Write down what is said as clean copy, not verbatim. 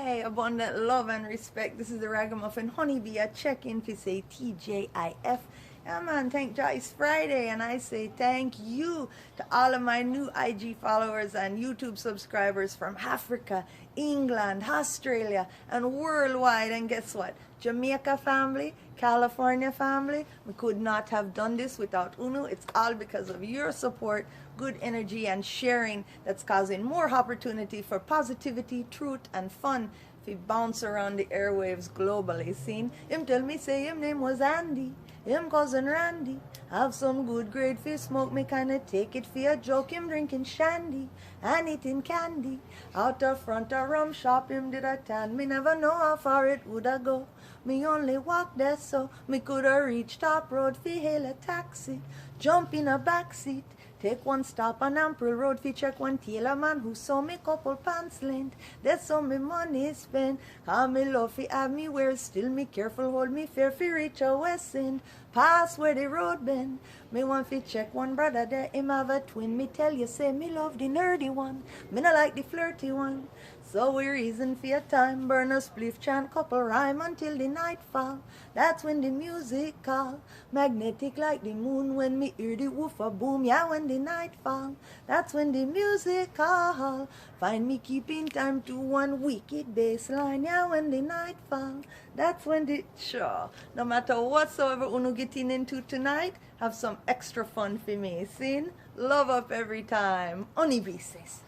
Hey, abundant love and respect. This is the Ragamuffin Honeybee. I check in to say TJIF. Yeah, man, thank God it's Friday, and I say thank you to all of my new IG followers and YouTube subscribers from Africa, England, Australia, and worldwide. And guess what? Jamaica family, California family, we could not have done this without UNO. It's all because of your support, good energy, and sharing that's causing more opportunity for positivity, truth, and fun if bounce around the airwaves globally. Seen him tell me say him name was Andy, him cousin Randy. Have some good grade fish smoke, me kinda take it for a joke. Him drinking shandy and eating candy. Out the front of rum shop him did a tan. Me never know how far it woulda go. Me only walk there so me coulda reach top road fi hail a taxi. Jump in a back seat. Take one stop on Ample Road fi check one tailor man who saw me couple pants length. That's so me money spent. How me love fi have me wear, still me careful hold me fair fi reach a west end. Pass where the road bend. Me want fi check one brother there, him have a twin. Me tell you say me love the nerdy one. Me no like the flirty one. So we reason for your time, burn a spliff, chant couple rhyme until the night fall. That's when the music call, magnetic like the moon when me hear the woofer boom. Yeah, when the night fall, that's when the music call. Find me keeping time to one wicked bass line. Yeah, when the night fall, that's when the sure. No matter whatsoever uno getting into tonight, have some extra fun for me. Seen? Love up every time. Honeybee says.